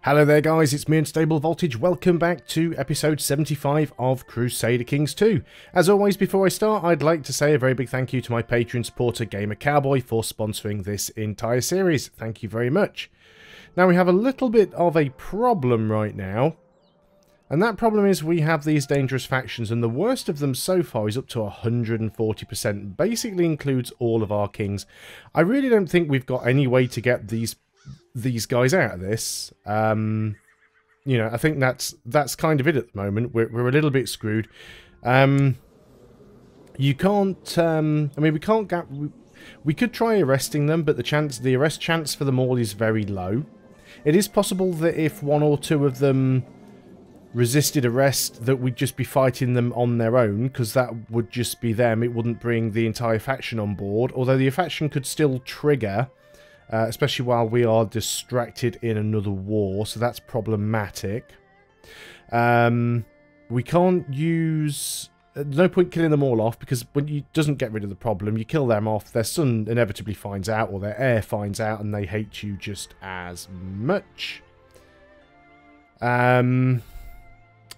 Hello there guys, it's me Unstable Voltage. Welcome back to episode 75 of Crusader Kings 2. As always, before I start, I'd like to say a very big thank you to my Patreon supporter Gamer Cowboy for sponsoring this entire series. Thank you very much. Now we have a little bit of a problem right now, and that problem is we have these dangerous factions, and the worst of them so far is up to 140%. Basically includes all of our kings. I really don't think we've got any way to get these guys out of this. You know, I think that's kind of it at the moment. We're a little bit screwed. You can't. I mean, we can't get. We could try arresting them, but the arrest chance for them all is very low. It is possible that if one or two of them resisted arrest, that we'd just be fighting them on their own, because that would just be them. It wouldn't bring the entire faction on board. Although the faction could still trigger. Especially while we are distracted in another war, so that's problematic. We can't use... no point killing them all off, because when you doesn't get rid of the problem, you kill them off, their son inevitably finds out, or their heir finds out, and they hate you just as much.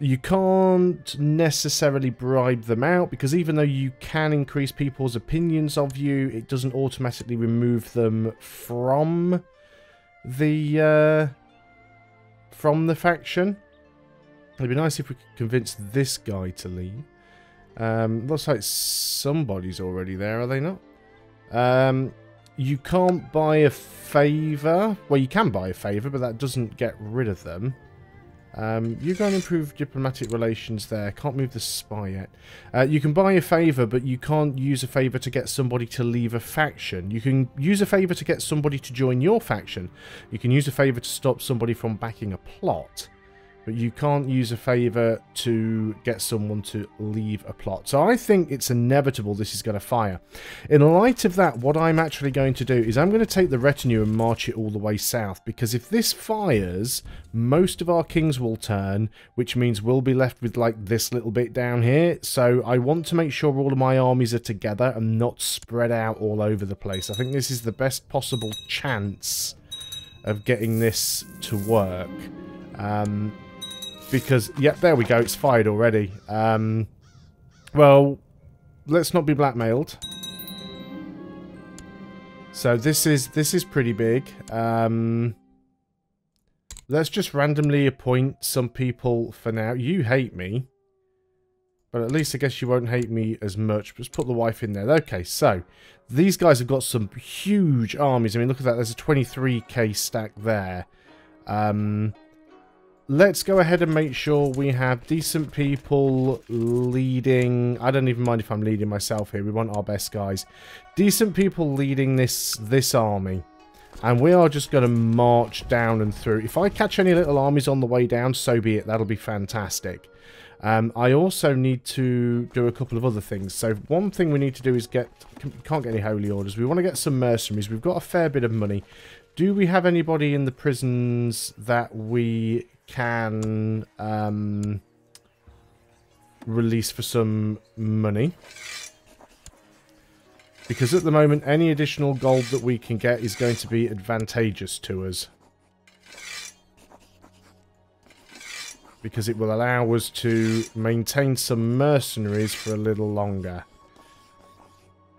You can't necessarily bribe them out, because even though you can increase people's opinions of you, it doesn't automatically remove them from the faction. It'd be nice if we could convince this guy to leave. Looks like somebody's already there, are they not? You can't buy a favour. Well, you can buy a favour, but that doesn't get rid of them. You go and improve diplomatic relations there. Can't move the spy yet. You can buy a favour, but you can't use a favour to get somebody to leave a faction. You can use a favour to get somebody to join your faction. You can use a favour to stop somebody from backing a plot. But you can't use a favour to get someone to leave a plot. So I think it's inevitable this is going to fire. In light of that, what I'm actually going to do is I'm going to take the retinue and march it all the way south. Because if this fires, most of our kings will turn, which means we'll be left with like this little bit down here. So I want to make sure all of my armies are together and not spread out all over the place. I think this is the best possible chance of getting this to work. Because, yeah, there we go, it's fired already. Well, let's not be blackmailed. So this is pretty big. Let's just randomly appoint some people for now. You hate me. But at least I guess you won't hate me as much. Just put the wife in there. Okay, so these guys have got some huge armies. I mean, look at that. There's a 23k stack there. Let's go ahead and make sure we have decent people leading. I don't even mind if I'm leading myself here. We want our best guys. Decent people leading this army. And we are just going to march down and through. If I catch any little armies on the way down, so be it. That'll be fantastic. I also need to do a couple of other things. So one thing we need to do is can't get any holy orders. We want to get some mercenaries. We've got a fair bit of money. Do we have anybody in the prisons that we can release for some money? Because at the moment, any additional gold that we can get is going to be advantageous to us. Because it will allow us to maintain some mercenaries for a little longer.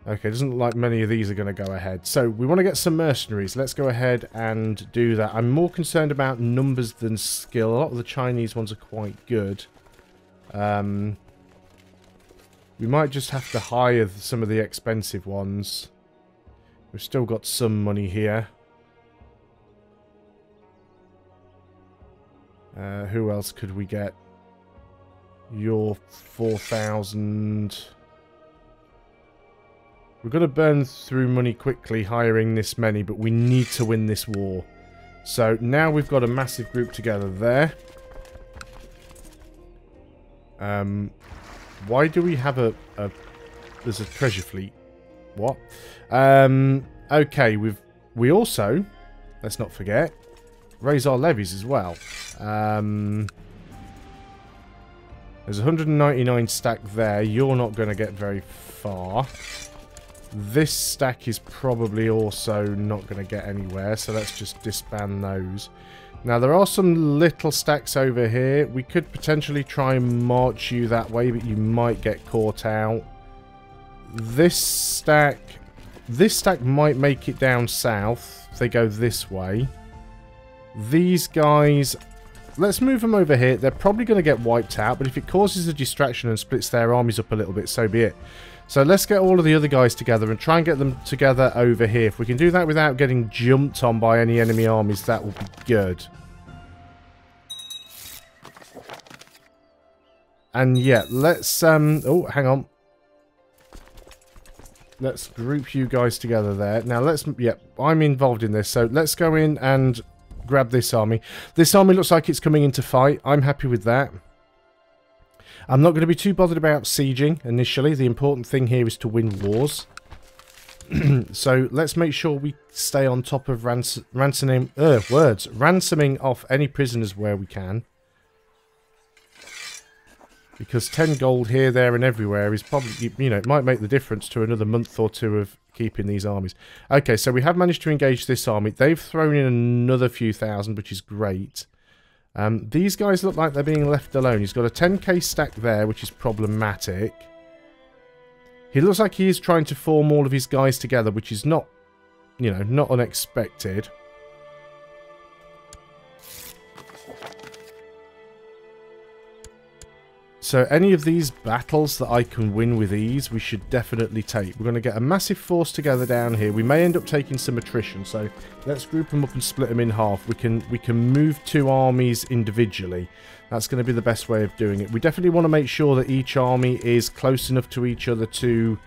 Okay, it doesn't look like many of these are going to go ahead. So, we want to get some mercenaries. Let's go ahead and do that. I'm more concerned about numbers than skill. A lot of the Chinese ones are quite good. We might just have to hire some of the expensive ones. We've still got some money here. Who else could we get? Your 4,000... We're going to burn through money quickly hiring this many, but we need to win this war. So now we've got a massive group together there. Why do we have there's a treasure fleet? What? Okay, we also, let's not forget, raise our levies as well. There's 199 stack there. You're not going to get very far. This stack is probably also not going to get anywhere, so let's just disband those. Now, there are some little stacks over here. We could potentially try and march you that way, but you might get caught out. This stack might make it down south if they go this way. These guys, let's move them over here. They're probably going to get wiped out, but if it causes a distraction and splits their armies up a little bit, so be it. So let's get all of the other guys together and try and get them together over here. If we can do that without getting jumped on by any enemy armies, that will be good. And yeah, let's oh, hang on. Let's group you guys together there. Now let's, yeah, I'm involved in this, so let's go in and grab this army. This army looks like it's coming into fight. I'm happy with that. I'm not going to be too bothered about sieging initially. The important thing here is to win wars. So let's make sure we stay on top of ransoming off any prisoners where we can. Because 10 gold here, there and everywhere is probably, you know, it might make the difference to another month or two of keeping these armies. Okay, so we have managed to engage this army. They've thrown in another few thousand, which is great. These guys look like they're being left alone. He's got a 10k stack there, which is problematic. He looks like he is trying to form all of his guys together, which is not, you know, not unexpected. So any of these battles that I can win with ease, we should definitely take. We're going to get a massive force together down here. We may end up taking some attrition, so let's group them up and split them in half. We can move 2 armies individually. That's going to be the best way of doing it. We definitely want to make sure that each army is close enough to each other to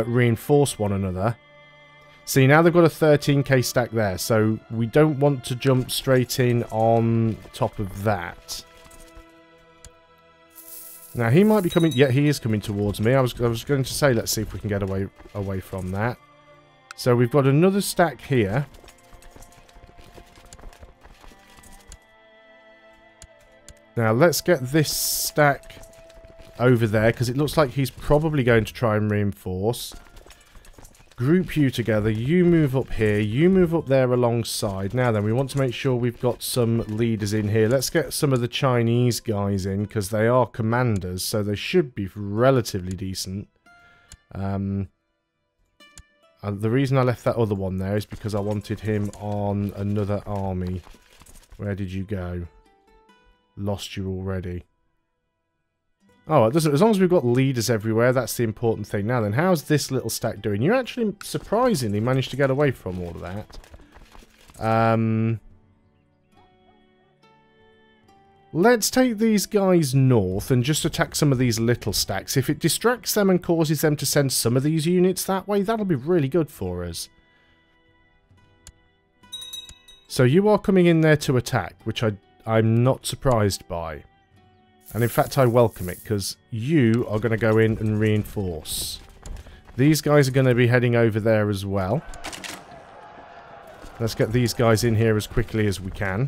reinforce one another. See, now they've got a 13k stack there, so we don't want to jump straight in on top of that. Now, he might be coming... Yeah, he is coming towards me. I was going to say, let's see if we can get away from that. So, we've got another stack here. Now, let's get this stack over there, because it looks like he's probably going to try and reinforce. Group you together. You move up here. You move up there alongside. Now then, we want to make sure we've got some leaders in here. Let's get some of the Chinese guys in, because they are commanders, so they should be relatively decent. The reason I left that other one there is because I wanted him on another army. Where did you go? Lost you already. Oh, it doesn't. As long as we've got leaders everywhere, that's the important thing. Now then, how's this little stack doing? You actually, surprisingly, managed to get away from all of that. Let's take these guys north and just attack some of these little stacks. If it distracts them and causes them to send some of these units that way, that'll be really good for us. So you are coming in there to attack, which I'm not surprised by. And in fact, I welcome it, because you are going to go in and reinforce. These guys are going to be heading over there as well. Let's get these guys in here as quickly as we can.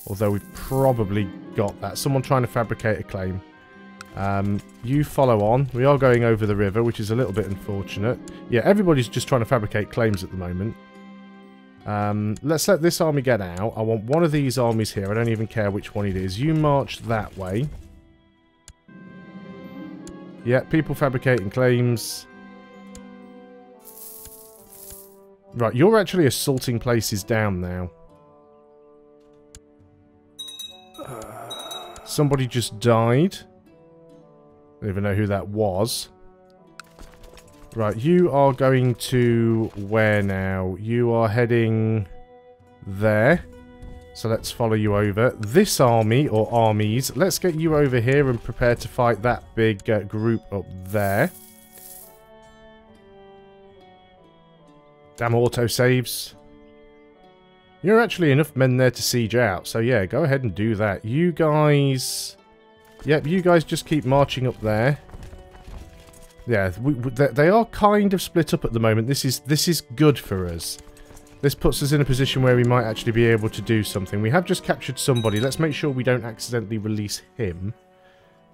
Although we've probably got that. Someone trying to fabricate a claim. You follow on. We are going over the river, which is a little bit unfortunate. Yeah, everybody's just trying to fabricate claims at the moment. Let's let this army get out. I want one of these armies here. I don't even care which one it is. You march that way. Yeah, people fabricating claims. Right, you're actually assaulting places down now. Somebody just died. I don't even know who that was. Right, you are going to where now? You are heading there. So let's follow you over. This army, or armies, let's get you over here and prepare to fight that big group up there. Damn autosaves. You're actually enough men there to siege out. So yeah, go ahead and do that. You guys... Yep, you guys just keep marching up there. Yeah, they are kind of split up at the moment. This is good for us. This puts us in a position where we might actually be able to do something. We have just captured somebody. Let's make sure we don't accidentally release him.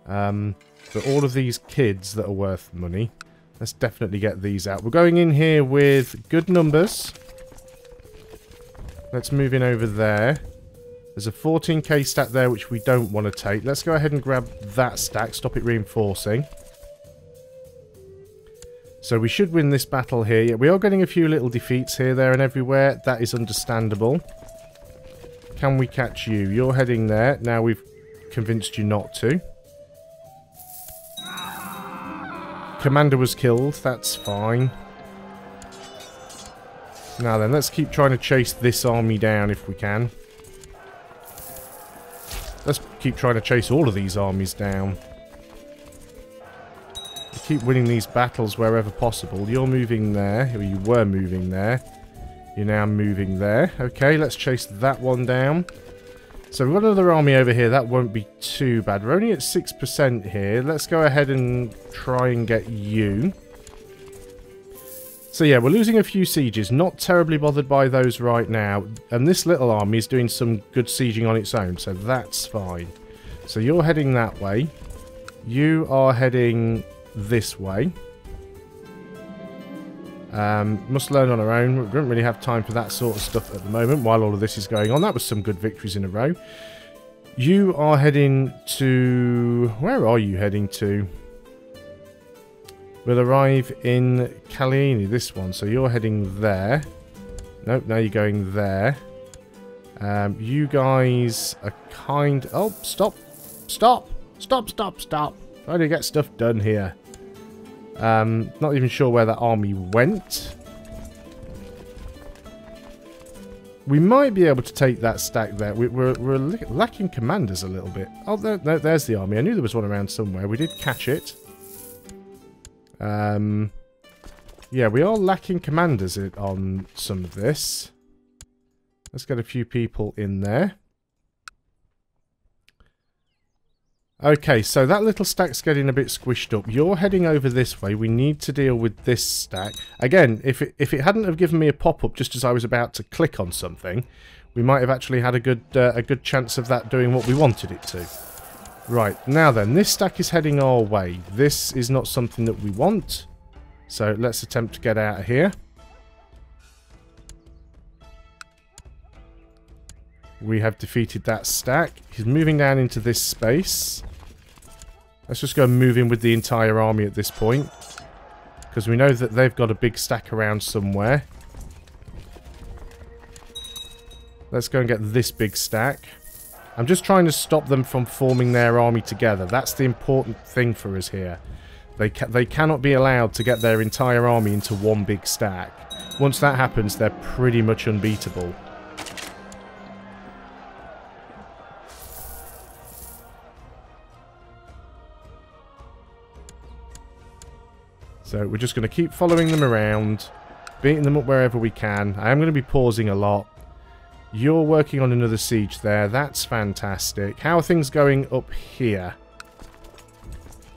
But all of these kids that are worth money, let's definitely get these out. We're going in here with good numbers. Let's move in over there. There's a 14k stack there which we don't want to take. Let's go ahead and grab that stack. Stop it reinforcing. So we should win this battle here. Yeah, we are getting a few little defeats here, there and everywhere. That is understandable. Can we catch you? You're heading there. Now we've convinced you not to. Commander was killed. That's fine. Now then, let's keep trying to chase this army down if we can. Let's keep trying to chase all of these armies down. Keep winning these battles wherever possible. You're moving there. Or you were moving there. You're now moving there. Okay, let's chase that one down. So we've got another army over here. That won't be too bad. We're only at 6% here. Let's go ahead and try and get you. So yeah, we're losing a few sieges. Not terribly bothered by those right now. And this little army is doing some good sieging on its own. So that's fine. So you're heading that way. You are heading this way. Must learn on our own. We don't really have time for that sort of stuff at the moment while all of this is going on. That was some good victories in a row. You are heading to... Where are you heading to? We'll arrive in Kalini, this one. So you're heading there. Nope, now you're going there. You guys are kind... Oh, stop. Stop. Stop, stop, stop. Trying to get stuff done here. Not even sure where that army went. We might be able to take that stack there. We're lacking commanders a little bit. Oh, there's the army. I knew there was one around somewhere. We did catch it. Yeah, we are lacking commanders on some of this. Let's get a few people in there. Okay, so that little stack's getting a bit squished up. You're heading over this way. We need to deal with this stack. Again, if it hadn't have given me a pop-up just as I was about to click on something, we might have actually had a good chance of that doing what we wanted it to. Right, now then, this stack is heading our way. This is not something that we want. So let's attempt to get out of here. We have defeated that stack. He's moving down into this space. Let's just go and move in with the entire army at this point. Because we know that they've got a big stack around somewhere. Let's go and get this big stack. I'm just trying to stop them from forming their army together. That's the important thing for us here. They cannot be allowed to get their entire army into one big stack. Once that happens, they're pretty much unbeatable. So we're just going to keep following them around, beating them up wherever we can. I am going to be pausing a lot. You're working on another siege there. That's fantastic. How are things going up here?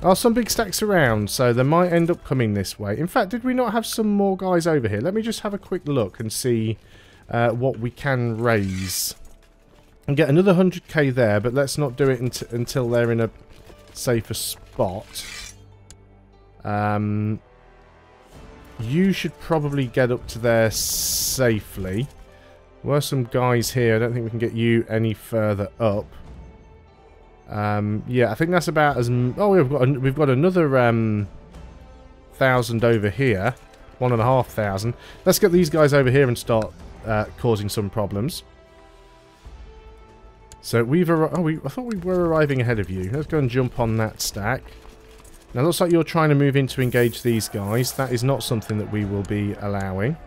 Oh, some big stacks around, so they might end up coming this way. In fact, did we not have some more guys over here? Let me just have a quick look and see what we can raise. And get another 100k there, but let's not do it until they're in a safer spot. You should probably get up to there safely. There were some guys here. I don't think we can get you any further up. Yeah, I think that's about as... Oh, we've got another 1,000 over here. 1,500. Let's get these guys over here and start causing some problems. So we've... I thought we were arriving ahead of you. Let's go and jump on that stack. Now, it looks like you're trying to move in to engage these guys. That is not something that we will be allowing.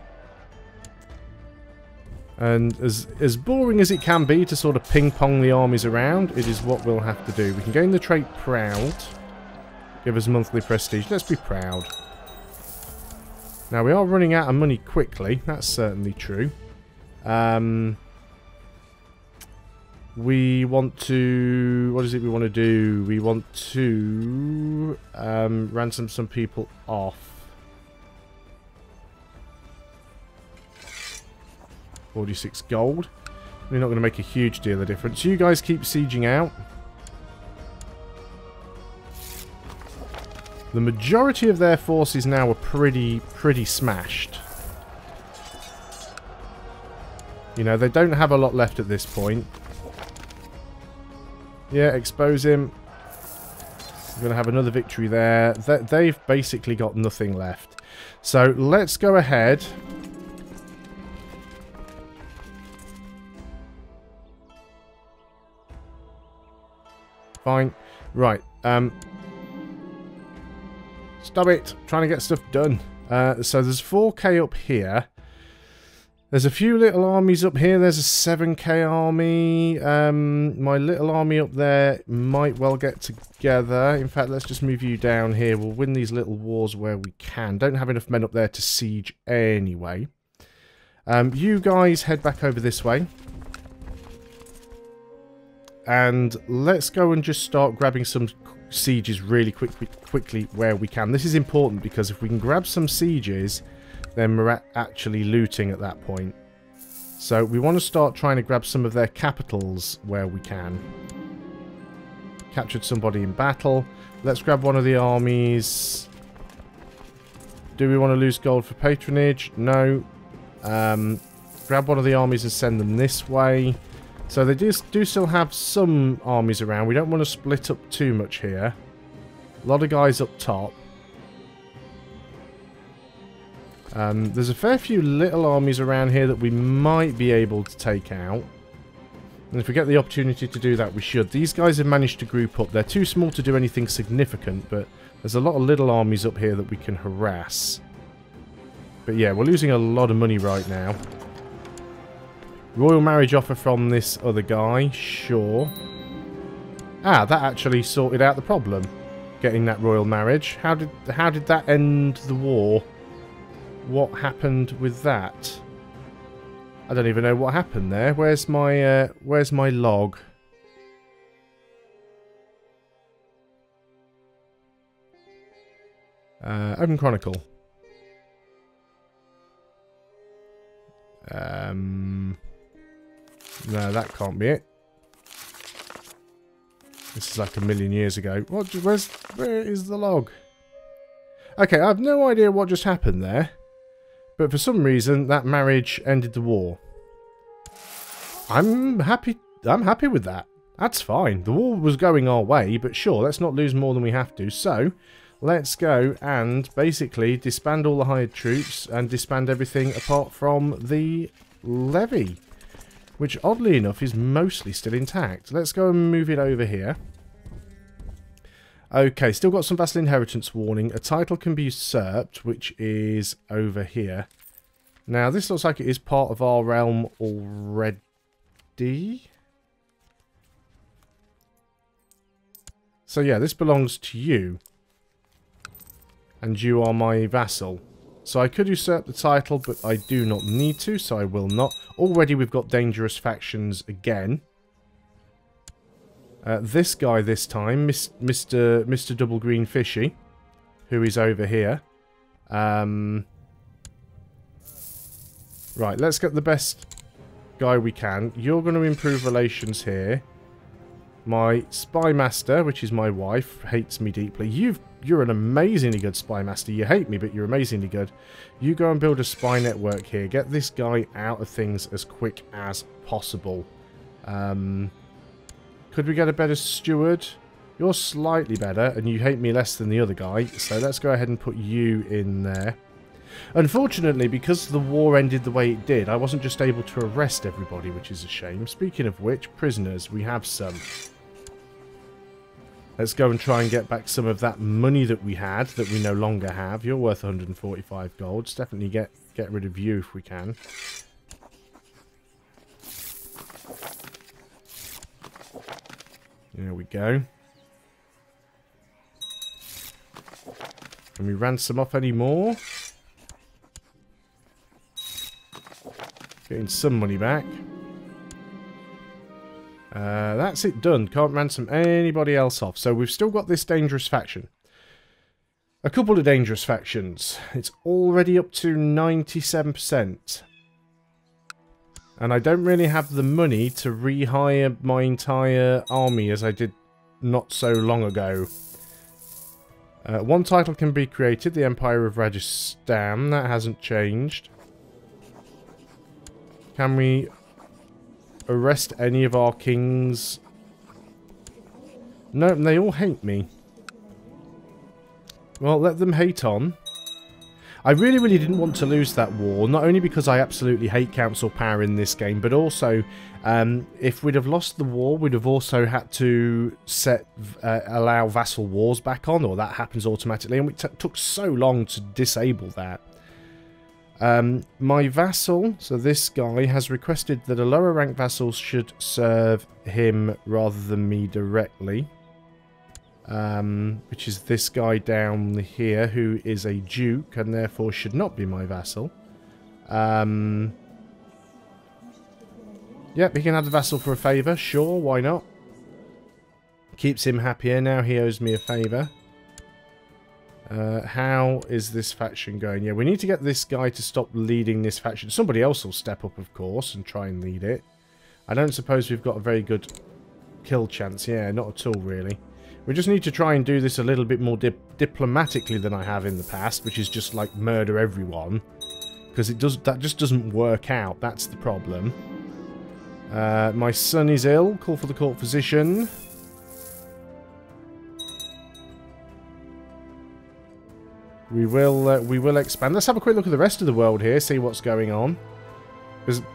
And as boring as it can be to sort of ping-pong the armies around, it is what we'll have to do. We can gain the trait Proud. Give us monthly prestige. Let's be proud. Now, we are running out of money quickly. That's certainly true. We want to... What is it we want to do? We want to ransom some people off. 46 gold. We're not going to make a huge deal of difference. You guys keep sieging out. The majority of their forces now are pretty smashed. You know, they don't have a lot left at this point. Yeah, expose him. We're going to have another victory there. They've basically got nothing left. So let's go ahead. Fine. Right. Stop it. Trying to get stuff done. So there's 4K up here. There's a few little armies up here. There's a 7K army. My little army up there might well get together. In fact, let's just move you down here. We'll win these little wars where we can. Don't have enough men up there to siege anyway. You guys head back over this way. And let's go and just start grabbing some sieges really quickly where we can. This is important because if we can grab some sieges, then we're actually looting at that point. So we want to start trying to grab some of their capitals where we can. Captured somebody in battle. Let's grab one of the armies. Do we want to lose gold for patronage? No. Grab one of the armies and send them this way. So they do still have some armies around. We don't want to split up too much here. A lot of guys up top. There's a fair few little armies around here that we might be able to take out. And if we get the opportunity to do that, we should. These guys have managed to group up. They're too small to do anything significant, but there's a lot of little armies up here that we can harass. But yeah, we're losing a lot of money right now. Royal marriage offer from this other guy, sure. Ah, that actually sorted out the problem. Getting that royal marriage. How did that end the war? What happened with that? I don't even know what happened there. Where's my log? Open Chronicle. No, that can't be it. This is like a million years ago. Where is the log? Okay, I have no idea what just happened there. But for some reason, that marriage ended the war. I'm happy with that. That's fine. The war was going our way, but sure, let's not lose more than we have to. So, let's go and basically disband all the hired troops and disband everything apart from the levy. Which, oddly enough, is mostly still intact. Let's go and move it over here. Okay, still got some vassal inheritance warning. A title can be usurped, which is over here. Now, this looks like it is part of our realm already. So yeah, this belongs to you. And you are my vassal. So I could usurp the title, but I do not need to, so I will not. Already we've got dangerous factions again. This guy this time, Mr. Double Green Fishy, who is over here. Right, let's get the best guy we can. You're going to improve relations here. My spy master, which is my wife, hates me deeply. You're an amazingly good spy master. You hate me, but you're amazingly good. You go and build a spy network here. Get this guy out of things as quick as possible. Could we get a better steward? You're slightly better, and you hate me less than the other guy. So let's go ahead and put you in there. Unfortunately, because the war ended the way it did, I wasn't just able to arrest everybody, which is a shame. Speaking of which, prisoners, we have some. Let's go and try and get back some of that money that we had, that we no longer have. You're worth 145 gold. Let's definitely get rid of you if we can. There we go. Can we ransom off any more? Getting some money back. That's it done. Can't ransom anybody else off. So we've still got this dangerous faction. A couple of dangerous factions. It's already up to 97%. And I don't really have the money to rehire my entire army as I did not so long ago. One title can be created, the Empire of Rajasthan. That hasn't changed. Can we arrest any of our kings No, they all hate me. Well, let them hate on. I really, really didn't want to lose that war, not only because I absolutely hate council power in this game, but also if we'd have lost the war, we'd have also had to allow vassal wars back on, or that happens automatically, and it took so long to disable that. My vassal, so this guy, has requested that a lower rank vassal should serve him rather than me directly. Which is this guy down here, who is a duke and therefore should not be my vassal. Yep, he can have the vassal for a favour. Sure, why not? Keeps him happier. Now he owes me a favour. How is this faction going? Yeah, we need to get this guy to stop leading this faction. Somebody else will step up, of course, and try and lead it. I don't suppose we've got a very good kill chance. Yeah, not at all, really. We just need to try and do this a little bit more diplomatically than I have in the past, which is just like murder everyone, because that just doesn't work out. That's the problem. My son is ill. Call for the court physician. We will expand. Let's have a quick look at the rest of the world here. See what's going on.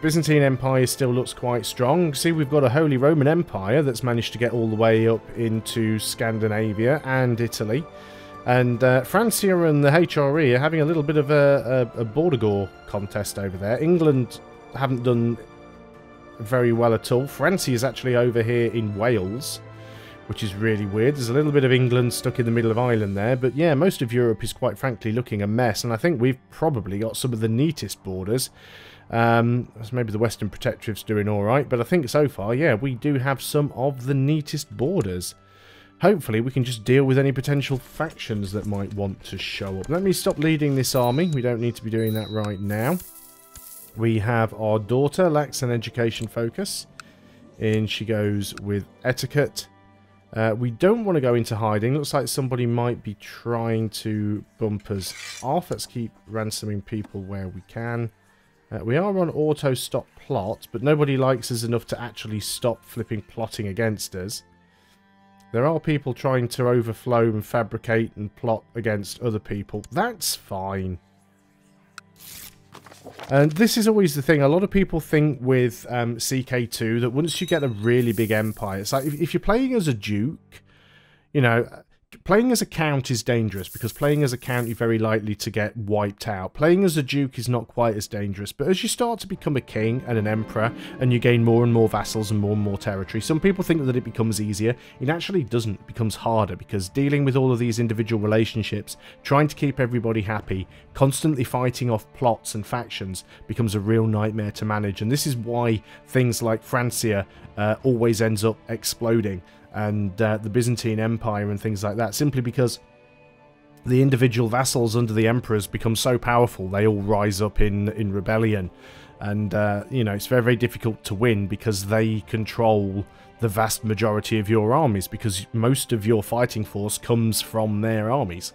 Byzantine Empire still looks quite strong. See, we've got a Holy Roman Empire that's managed to get all the way up into Scandinavia and Italy. And Francia and the HRE are having a little bit of a border gore contest over there. England haven't done very well at all. Francia is actually over here in Wales, which is really weird. There's a little bit of England stuck in the middle of Ireland there. But yeah, most of Europe is quite frankly looking a mess. And I think we've probably got some of the neatest borders. Maybe the Western Protectorate's doing alright, but I think so far, yeah, we do have some of the neatest borders. Hopefully we can just deal with any potential factions that might want to show up. Let me stop leading this army. We don't need to be doing that right now. We have our daughter, lacks an education focus. In she goes with etiquette. We don't want to go into hiding. Looks like somebody might be trying to bump us off. Let's keep ransoming people where we can. We are on auto stop plot, but nobody likes us enough to actually stop flipping plotting against us. There are people trying to overflow and fabricate and plot against other people. That's fine. And this is always the thing. A lot of people think with CK2 that once you get a really big empire, it's like if you're playing as a duke, you know, playing as a count is dangerous, because playing as a count you're very likely to get wiped out. Playing as a duke is not quite as dangerous, but as you start to become a king and an emperor and you gain more and more vassals and more territory, some people think that it becomes easier. It actually doesn't. It becomes harder, because dealing with all of these individual relationships, trying to keep everybody happy, constantly fighting off plots and factions becomes a real nightmare to manage. And this is why things like Francia always ends up exploding, and the Byzantine Empire and things like that, simply because the individual vassals under the emperors become so powerful, they all rise up in rebellion. And, you know, it's very, very difficult to win because they control the vast majority of your armies, because most of your fighting force comes from their armies.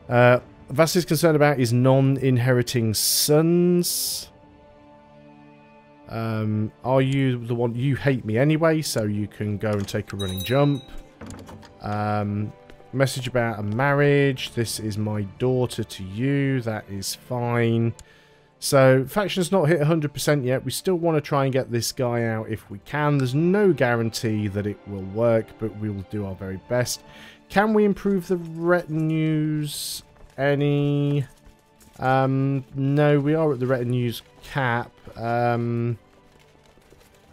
Vass is concerned about his non-inheriting sons. Are you the one? You hate me anyway, so you can go and take a running jump. Message about a marriage. This is my daughter to you. That is fine. So, faction's not hit 100% yet. We still want to try and get this guy out if we can. There's no guarantee that it will work, but we will do our very best. Can we improve the retinues any? No, we are at the retinues cap. And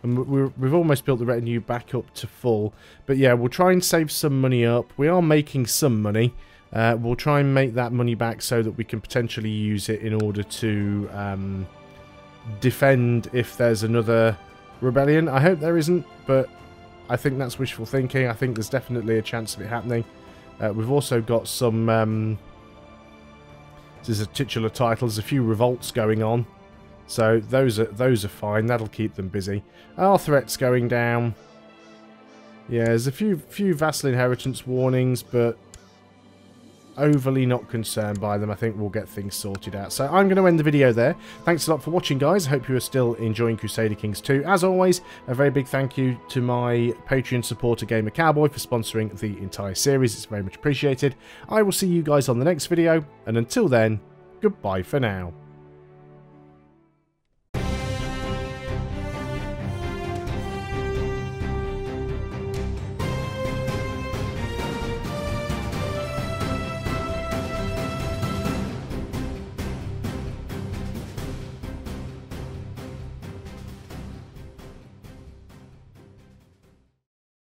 we've almost built the retinue back up to full. But yeah, we'll try and save some money up. We are making some money. We'll try and make that money back so that we can potentially use it in order to defend if there's another rebellion. I hope there isn't, but I think that's wishful thinking. I think there's definitely a chance of it happening. We've also got some... this is a titular title. There's a few revolts going on. So those are fine. That'll keep them busy. Our threat's going down. Yeah, there's a few vassal inheritance warnings, but overly not concerned by them. I think we'll get things sorted out. So I'm going to end the video there. Thanks a lot for watching, guys. I hope you are still enjoying Crusader Kings 2. As always, a very big thank you to my Patreon supporter Gamer Cowboy for sponsoring the entire series. It's very much appreciated. I will see you guys on the next video, and until then, goodbye for now.